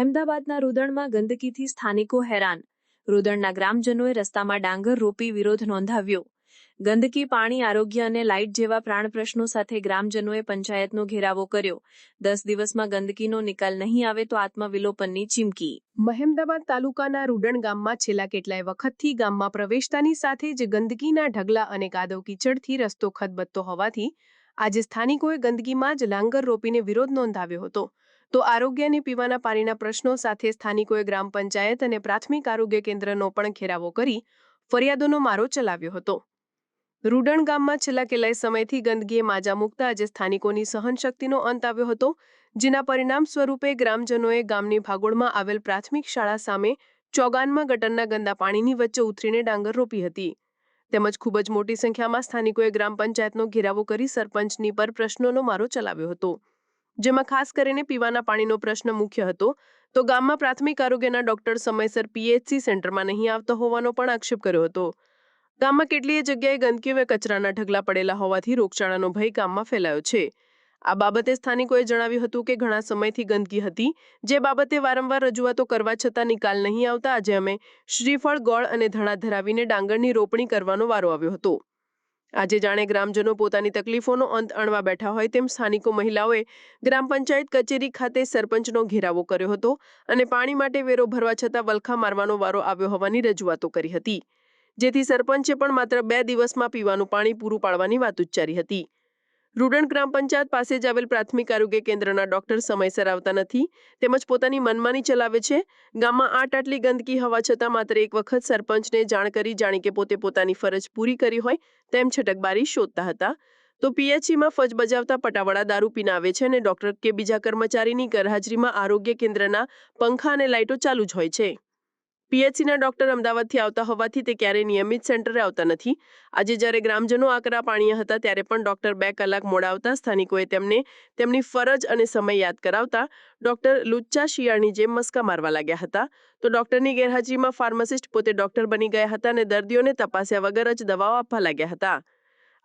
મહેમદાબાદના રૂદણમાં ગંદકીથી સ્થાનિકો હેરાન. રૂદણના ગ્રામજનોએ રસ્તામાં ડાંગર રોપી વિરોધ નોંધાવ્યો. ગંદકી, પાણી, આરોગ્ય અને લાઇટ જેવા પ્રાણ પ્રશ્નો સાથે ગ્રામજનોએ પંચાયતનો ઘેરાવો કર્યો. 10 દિવસમાં ગંદકીનો નિકાલ નહીં આવે તો આત્મવિલોપનની ચીમકી. મહેમદાબાદ તાલુકાના રૂદણ ગામમાં છેલ્લા કેટલાય વખતથી ગામમાં પ્રવેશતાની સાથે જ ગંદકીના ઢગલા અને કાદવ કીચડથી રસ્તો ખદબદતો હોવાથી આજે સ્થાનિકોએ ગંદકીમાં જ ડાંગર રોપીને વિરોધ નોંધાવ્યો હતો. તો આરોગ્ય અને પીવાના પાણીના પ્રશ્નો સાથે સ્થાનિકોએ ગ્રામ પંચાયત અને પ્રાથમિક આરોગ્ય કેન્દ્રનો પણ ઘેરાવો કરી ફરિયાદોનો મારો ચલાવ્યો હતો. રૂદણ ગામમાં છેલ્લા કેટલાય સમયથી ગંદકીએ માજા મૂકતા આજે સ્થાનિકોની સહનશક્તિનો અંત આવ્યો હતો, જેના પરિણામ સ્વરૂપે ગ્રામજનોએ ગામની ભાગોળમાં આવેલ પ્રાથમિક શાળા સામે ચોગાનમાં ગટરના ગંદા પાણીની વચ્ચે ઉતરીને ડાંગર રોપી હતી. તેમજ ખૂબ જ મોટી સંખ્યામાં સ્થાનિકોએ ગ્રામ પંચાયતનો ઘેરાવો કરી સરપંચની પર પ્રશ્નોનો મારો ચલાવ્યો હતો, જેમાં ખાસ કરીને પીવાના પાણીનો પ્રશ્ન મુખ્ય હતો. તો ગામમાં પ્રાથમિક આરોગ્યના ડોક્ટર સમયસર PHC સેન્ટરમાં નહીં આવતો હોવાનો પણ આક્ષેપ કર્યો હતો. ગામમાં કેટલીય જગ્યાએ ગંદકી અને કચરાના ઢગલા પડેલા હોવાથી રોગચાળાનો ભય ગામમાં ફેલાયો છે. આ બાબતે સ્થાનિકોએ જણાવ્યું હતું કે ઘણા સમયથી ગંદકી હતી, જે બાબતે વારંવાર રજૂઆતો કરવા છતાં નિકાલ નહીં આવતા આજે અમે શ્રીફળ, ગોળ અને ધણા ધરાવીને ડાંગરની રોપણી કરવાનો વારો આવ્યો હતો. આજે જાણે ગ્રામજનો પોતાની તકલીફોનો અંત અણવા બેઠા હોય તેમ સ્થાનિકો મહિલાઓએ ગ્રામ પંચાયત કચેરી ખાતે સરપંચનો ઘેરાવો કર્યો હતો અને પાણી માટે વેરો ભરવા છતાં વલખા મારવાનો વારો આવ્યો હોવાની રજૂઆતો કરી હતી, જેથી સરપંચે પણ માત્ર 2 દિવસમાં પીવાનું પાણી પૂરું પાડવાની વાત ઉચ્ચારી હતી. રૂદણ ગ્રામ પંચાયત પાસે જ આવેલ પ્રાથમિક આરોગ્ય કેન્દ્રના ડોક્ટર સમયસર આવતા નથી, તેમજ પોતાની મનમાની ચલાવે છે. ગામમાં આટલી ગંદકી હોવા છતાં માત્ર એક વખત સરપંચને જાણ કરી જાણી કે પોતે પોતાની ફરજ પૂરી કરી હોય તેમ છટકબારી શોધતા હતા. તો PHCમાં ફરજ બજાવતા પટાવાળા દારૂ પીને આવે છે અને ડોક્ટર કે બીજા કર્મચારીની ગેરહાજરીમાં આરોગ્ય કેન્દ્રના પંખા અને લાઇટો ચાલુ જ હોય છે. PHCના ડોક્ટર અમદાવાદથી આવતા હોવાથી તે ક્યારેય નિયમિત સેન્ટરે આવતા નથી. આજે જ્યારે ગ્રામજનો આકરા પાણીએ હતા ત્યારે પણ ડોક્ટર 2 કલાક મોડા આવતા સ્થાનિકોએ તેમને તેમની ફરજ અને સમય યાદ કરાવતા ડોક્ટર લુચ્ચા શિયાળની જેમ મસ્કા મારવા લાગ્યા હતા. તો ડોક્ટરની ગેરહાજરીમાં ફાર્માસિસ્ટ પોતે ડોક્ટર બની ગયા હતા અને દર્દીઓને તપાસ્યા વગર જ દવાઓ આપવા લાગ્યા હતા.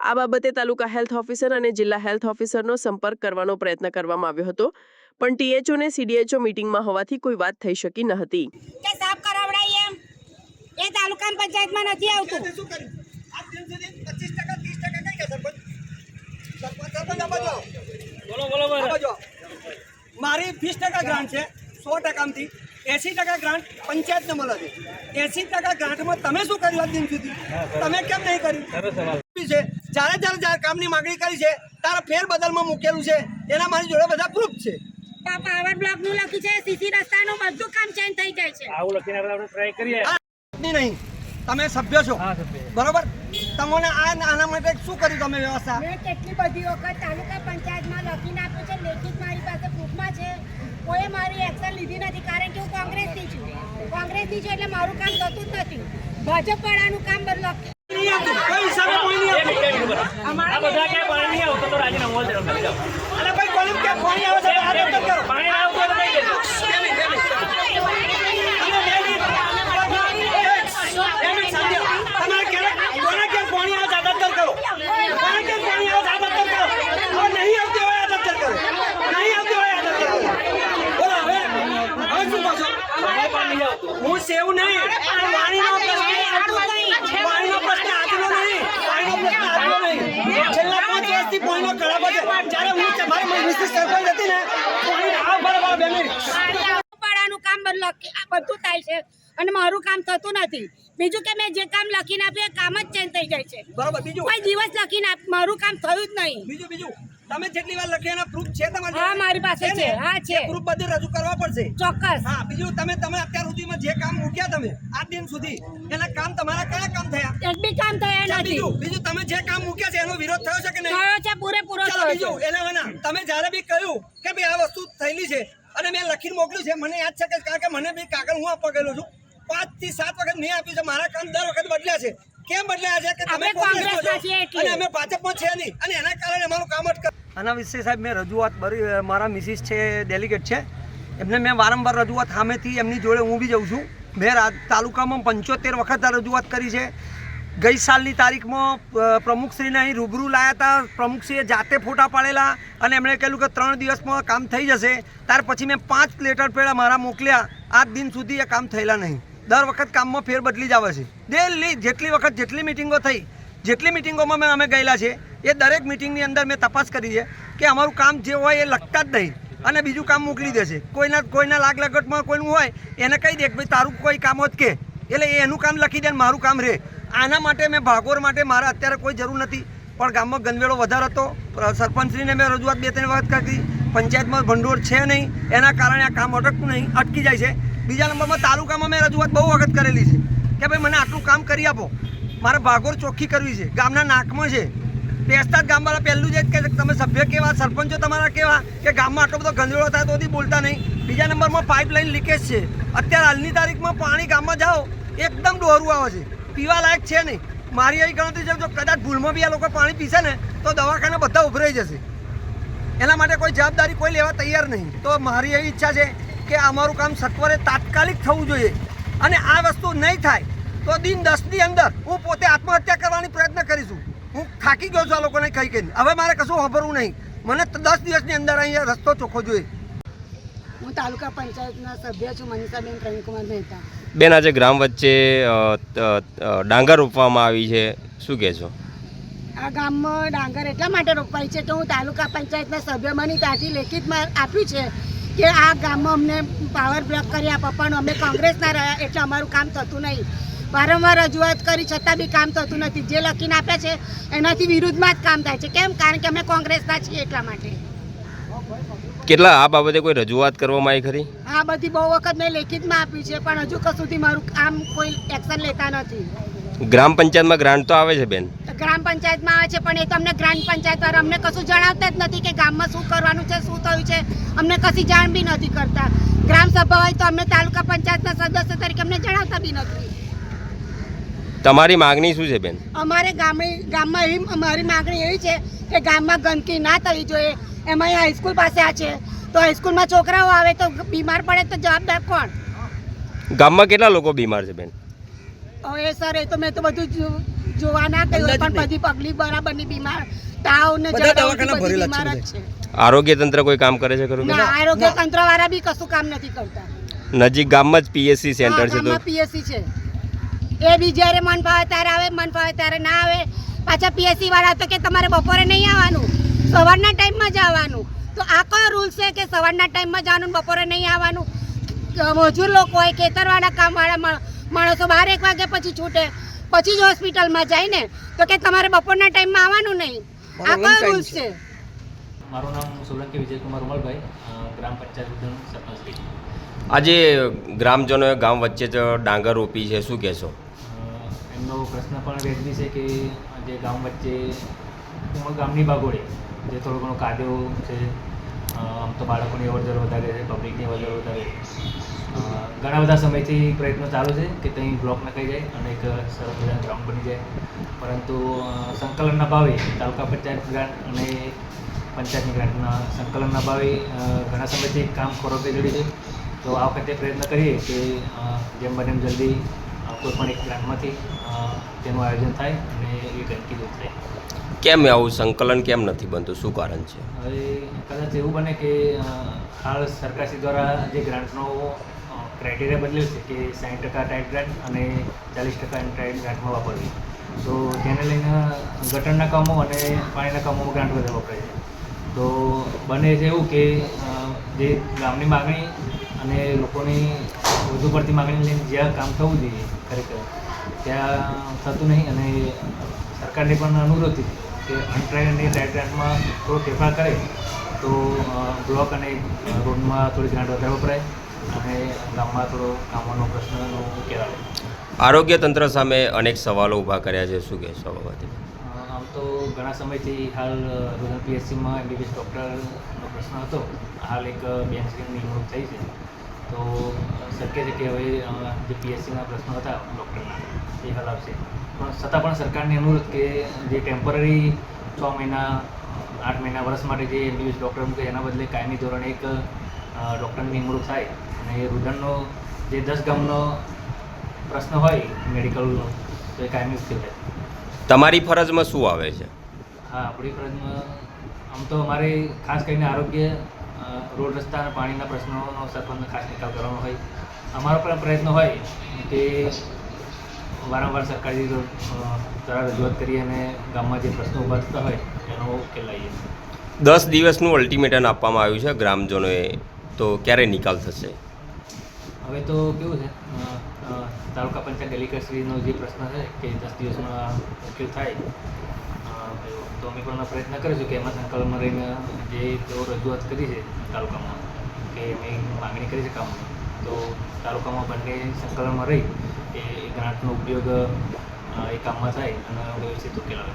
આ બાબતે તાલુકા હેલ્થ ઓફિસર અને જિલ્લા હેલ્થ ઓફિસરનો સંપર્ક કરવાનો પ્રયત્ન કરવામાં આવ્યો હતો, પણ THO અને CDHO મીટિંગમાં હોવાથી કોઈ વાત થઈ શકી ન હતી. એ તાલુકા પંચાયતમાં નથી આવતું. મારી 20% ગ્રાન્ટ છે, 100%માંથી 80% ગ્રાન્ટ પંચાયતને મળે છે. 80% ગ્રાન્ટમાં તમે શું કર્યું આજ દિન સુધી? તમે કેમ નહીં કર્યું? જ્યારે કામની માંગણી કરી છે તારા ફેરબદલમાં મૂકેલું છે, એના મારી જોડે બધા પ્રૂફ છે. પાવર બ્લોક નું લખ્યું છે, CC રસ્તાનું બધું કામ ચેન્જ થઈ જાય છે. આવું લખીને આપણે ટ્રાય કરીએ. નહીં, તમે સભ્ય છો, બરોબર? તમને આના માટે શું કર્યું તમે વ્યવસ્થા? મેં કેટલી બધી વખત તાલુકા પંચાયતમાં લખીને આપ્યું છે, લેખિત મારી પાસે પ્રૂફમાં છે. કોઈ મારી એક્શન લીધી નથી, કારણ કે હું કોંગ્રેસની છું. કોંગ્રેસની છું એટલે મારું કામ થતું જ નથી. ભાજપ વાળાનું કામ બધું હું સેવ નહીં, પાણીનો પ્રશ્ન આજનો નહીં, છેલ્લા 5 વર્ષથી પાણીનો ખરાબ છે. જ્યારે હું મારી મિસિસ સરપંચ હતી ને, પાડાનું કામ બધું થાય છે અને મારું કામ થતું નથી. બીજું કે મેં જે કામ લખીને આપ્યું એ કામ જ ચેન્જ થઈ જાય છે. બરોબર. બીજું કોઈ દિવસ લખીને મારું કામ થયું જ નહીં. બીજું તમે જેટલી વાર લખ્યા એના પ્રૂફ છે તમારી? હા, મારી પાસે છે. હા, છે. પ્રૂફ બધું રજૂ કરવા પડશે. ચોક્કસ. હા. બીજું તમે અત્યાર સુધીમાં જે કામ મૂક્યા તમે આજ દિન સુધી, એના કામ તમારા કયા કામ થયા? એક બી કામ થયા નથી. બીજું તમે જે કામ મૂક્યા છે એનો વિરોધ થયો છે કે નહીં? થયો છે, પૂરેપૂરો થયો છે. બીજું એના તમે જ્યારે બી કહ્યું કે ભાઈ આ વસ્તુ થયેલી છે અને મેં લખીને મોકલ્યું છે, મને યાદ છે કે કારણ કે મને બી કાગળ હું આપવા ગયેલો છું, 5 થી 7 વખત મેં આપ્યું છે. મારા કામ દર વખત બદલ્યા છે. કેમ બદલાયા છે? કે તમે કોંગ્રેસમાં છો અને અમે ભાજપમાં છે નહીં, અને એના કારણે અમારું કામ અટકે. આના વિશે સાહેબ મેં રજૂઆત મારા મિસિસ છે, ડેલિગેટ છે, એમને મેં વારંવાર રજૂઆત સામેથી એમની જોડે હું બી જાઉં છું. મેં તાલુકામાં 75 વખત રજૂઆત કરી છે. ગઈ સાલની તારીખમાં પ્રમુખશ્રીને અહીં રૂબરૂ લાયા હતા. પ્રમુખશ્રીએ જાતે ફોટા પાડેલા અને એમણે કહેલું કે 3 દિવસમાં કામ થઈ જશે. ત્યાર પછી મેં 5 લેટર પેડા મારા મોકલ્યા. આજ દિન સુધી એ કામ થયેલા નહીં. દર વખત કામમાં ફેર બદલી જ આવે છે. ડેલી જેટલી વખત જેટલી મિટિંગો થઈ, જેટલી મિટિંગોમાં અમે ગયેલા છે એ દરેક મિટિંગની અંદર મેં તપાસ કરી છે કે અમારું કામ જે હોય એ લખતા જ નહીં અને બીજું કામ મોકલી દેશે. કોઈના લાગ લગટમાં કોઈનું હોય એને કહી દે કે ભાઈ તારું કોઈ કામ હોત કે, એટલે એનું કામ લખી દે ને મારું કામ રહે. આના માટે મેં ભાગોળ માટે મારે અત્યારે કોઈ જરૂર નથી, પણ ગામમાં ગંદવેળો વધારે હતો. સરપંચશ્રીને મેં રજૂઆત 2-3 વખત કરી. પંચાયતમાં ભંડોળ છે નહીં, એના કારણે આ કામ અટકતું નહીં, અટકી જાય છે. બીજા નંબરમાં તાલુકામાં મેં રજૂઆત બહુ વખત કરેલી છે કે ભાઈ મને આટલું કામ કરી આપો, મારે ભાગોળ ચોખ્ખી કરવી છે. ગામના નાકમાં છે, બેસતા જ ગામવાળા પહેલું જ કે તમે સભ્ય કેવા, સરપંચો તમારા કેવા કે ગામમાં આટલો બધો ગંદવેળો થાય તો બોલતા નહીં. બીજા નંબરમાં પાઇપલાઇન લીકેજ છે. અત્યારે હાલની તારીખમાં પાણી ગામમાં જાઓ એકદમ ડોહરું આવે છે, પીવા લાયક છે નહીં. મારી એવી ગણતરી છે જો કદાચ ભૂલમાં બી આ લોકો પાણી પીશે ને તો દવાખાના બધા ઉભરાઈ જશે. એના માટે કોઈ જવાબદારી કોઈ લેવા તૈયાર નહીં. તો મારી એવી ઈચ્છા છે કે અમારું કામ સત્વરે તાત્કાલિક થવું જોઈએ અને આ વસ્તુ નહીં થાય તો દિન 10ની અંદર હું પોતે આત્મહત્યા કરવાની પ્રયત્ન કરીશું. હું થાકી ગયો છું આ લોકોને કહી કહીને. હવે મારે કશું ખબરવું નહીં. મને 10 દિવસની અંદર અહીંયા રસ્તો ચોખ્ખો જોઈએ. હું તાલુકા પંચાયતના સભ્ય છું, મનીષાબેન પ્રવીણકુમાર મહેતા. બેન, આજે ગ્રામ વચ્ચે ડાંગર રોપવામાં આવી છે, શું કહેશો? આ ગામમાં ડાંગર એટલા માટે રોપાય છે કે હું તાલુકા પંચાયતના સભ્ય બની ત્યાંથી લેખિતમાં આપ્યું છે કે આ ગામમાં અમને પાવર બ્લોક કરી આપો, પણ અમે કોંગ્રેસના રહ્યા એટલે અમારું કામ થતું નહીં. વારંવાર રજૂઆત કરી છતાં બી કામ થતું નથી. જે લખીને આપ્યા છે એનાથી વિરુદ્ધમાં જ કામ થાય છે. કેમ? કારણ કે અમે કોંગ્રેસના છીએ એટલા માટે. કેટલા આ બાબતે કોઈ રજૂઆત કરવામાં આવી ખરી? આ બધી બહુ વખત મેં લેખિતમાં આપી છે, પણ હજુ કશુંથી મારું કામ કોઈ એક્શન લેતા નથી. ગ્રામ પંચાયતમાં ગ્રાન્ટ તો આવે છે બેન? ગ્રામ પંચાયતમાં આવે છે, પણ એ તો અમને ગ્રામ પંચાયત વાળા અમને કશું જણાવતા જ નથી કે ગામમાં શું કરવાનું છે, શું થયું છે. અમને કશી જાણ બી નથી કરતા. ગ્રામ સભા હોય તો અમને તાલુકા પંચાયતના સદસ્ય તરીકે અમને જણાવતા બી નથી. તમારી માગણી શું છે બેન? અમારે ગામમાં એવી અમારી માગણી એવી છે કે ગામમાં ગંદકી ના થવી જોઈએ. એમાં અહીં હાઈસ્કૂલ પાસે આ છે, તો હાઈસ્કૂલમાં છોકરાઓ આવે તો બીમાર પડે તો જવાબદાર કોણ? ગામમાં કેટલા લોકો બીમાર છે બેન? હવે સર એ તો મેં તો બધું જોવા ના કહ્યું, પણ બધી પબ્લિક બરાબરની બીમાર, તાવ ને બીમાર જ છે. આરોગ્ય તંત્ર કોઈ કામ કરે છે ખરું? ના, આરોગ્ય તંત્ર વાળા બી કશું કામ નથી કરતા. નજીક ગામમાં જ પીએસસી સેન્ટર છે તો પીએસસી છે, એ બી જ્યારે મન ફાવે ત્યારે આવે, મન ફાવે ત્યારે ના આવે. પાછા પીએસસી વાળા તો કે તમારે બપોરે નહીં આવવાનું, સવારના ટાઈમમાં જ આવવાનું. તો આ કયો રૂલ છે કે સવારના ટાઈમમાં જવાનું, બપોરે નહીં આવવાનું? મજૂર લોકો હોય, ખેતરવાળા કામવાળા માણસો 12-1 વાગ્યા પછી છૂટે, પછી જ હોસ્પિટલમાં જાય ને, તો કે તમારે બપોરના ટાઈમમાં આવવાનું નહીં. આ કયો રૂલ છે? મારું નામ સોલંકી વિજયકુમાર ઉમરભાઈ, ગ્રામ પંચાયત ઉદ્યાન સરપંચ. આજે ગ્રામજનોએ ગામ વચ્ચે જ ડાંગર રોપી છે, શું કહેશો? એમનો પ્રશ્ન પણ વેચવી છે કે જે ગામ વચ્ચે ગામની બાગોળે જે થોડો ઘણો કાદવ છે, આમ તો બાળકોની અવરજવર વધારે છે, પબ્લિકની અવરજવર વધારે. ઘણા બધા સમયથી પ્રયત્નો ચાલુ છે કે ત્યાં બ્લોક નખાઈ જાય અને એક સરસ મજાનું ગ્રાઉન્ડ બની જાય, પરંતુ સંકલનના ભાવે તાલુકા પંચાયત ગ્રાન્ટ અને પંચાયતની ગ્રાન્ટના સંકલનના ભાવે ઘણા સમયથી કામ ખોરવાઈ ચડી છે. તો આ વખતે પ્રયત્ન કરીએ કે જેમ બને એમ જલ્દી કોઈ પણ એક ગ્રાન્ટમાંથી તેનું આયોજન થાય અને એ ગંદકી દૂર થાય. કેમ આવું સંકલન કેમ નથી બનતું, શું કારણ છે? હવે કદાચ એવું બને કે હાલ સરકારશ્રી દ્વારા જે ગ્રાન્ટનો ક્રાઇટેરિયા બદલ્યો છે કે 60% ટાઈટ ગ્રાન્ટ અને 40% ટાઈટ ગ્રાન્ટમાં વાપરવી, તો તેને લઈને ગટરના કામો અને પાણીના કામોમાં ગ્રાન્ટ વધારે વપરાય છે. તો બને છે એવું કે જે ગામની માગણી અને લોકોની વધુ પડતી માગણી લઈને જ્યાં કામ થવું જોઈએ ખરેખર ત્યાં થતું નહીં. અને સરકારને પણ અનુરોધ કે અનટ્રાઈડ અને ટાઈટ ગ્રાન્ટમાં થોડો ફેરફાર કરે તો બ્લોક અને રોડમાં થોડી ગ્રાન્ટ વધારે વપરાય અને ગામમાં થોડો કામોનો પ્રશ્નનો ઉકેલ આવે. આરોગ્ય તંત્ર સામે અનેક સવાલો ઊભા કર્યા છે, શું કહેશો આ બાબતે? આમ તો ઘણા સમયથી હાલ રૂરલ પીએચસીમાં એમબીબીએસ ડૉક્ટરનો પ્રશ્ન હતો. હાલ એક બેન્ચની નિમણૂક થઈ છે, તો શક્ય છે કે હવે જે પીએચસીના પ્રશ્નો હતા ડૉક્ટરના એ હલ આવશે. પણ છતાં પણ સરકારને અનુરોધ કે જે ટેમ્પરરી 6 મહિના 8 મહિના વર્ષ માટે જે એમબીબીએસ ડૉક્ટર મૂકે એના બદલે કાયમી ધોરણે એક ડૉક્ટરની નિમણૂક થાય અને રૂદણનો જે 10 ગામનો પ્રશ્ન હોય મેડિકલનો તો એ કાયમી ઉકેલ થાય. તમારી ફરજમાં શું આવે છે? હા, આપણી ફરજમાં આમ તો અમારે ખાસ કરીને આરોગ્ય, રોડ રસ્તા અને પાણીના પ્રશ્નોનો સરપંચને ખાસ નિકાલ કરવાનો હોય. અમારો પણ પ્રયત્ન હોય કે વારંવાર સરકારી દ્વારા રજૂઆત કરીએ અને ગામમાં જે પ્રશ્નો ઊભા થતા હોય એનો ઉકેલ લાવીએ. 10 દિવસનું અલ્ટિમેટમ આપવામાં આવ્યું છે ગ્રામજનોએ, તો ક્યારે નિકાલ થશે? હવે તો કેવું છે, તાલુકા પંચાયત ડેલિકેટશ્રીનો જે પ્રશ્ન છે કે 10 દિવસમાં ઉકેલ થાય, તો અમે પણ પ્રયત્ન કરીશું કે એમાં સંકલનમાં રહીને જે તેઓ રજૂઆત કરી છે તાલુકામાં કે અમે માગણી કરી છે કામની, તો તાલુકામાં બંને સંકલનમાં રહી કે ગ્રાન્ટનો ઉપયોગ એ કામમાં થાય અને વ્યવસ્થિત ઉકેલ આવે.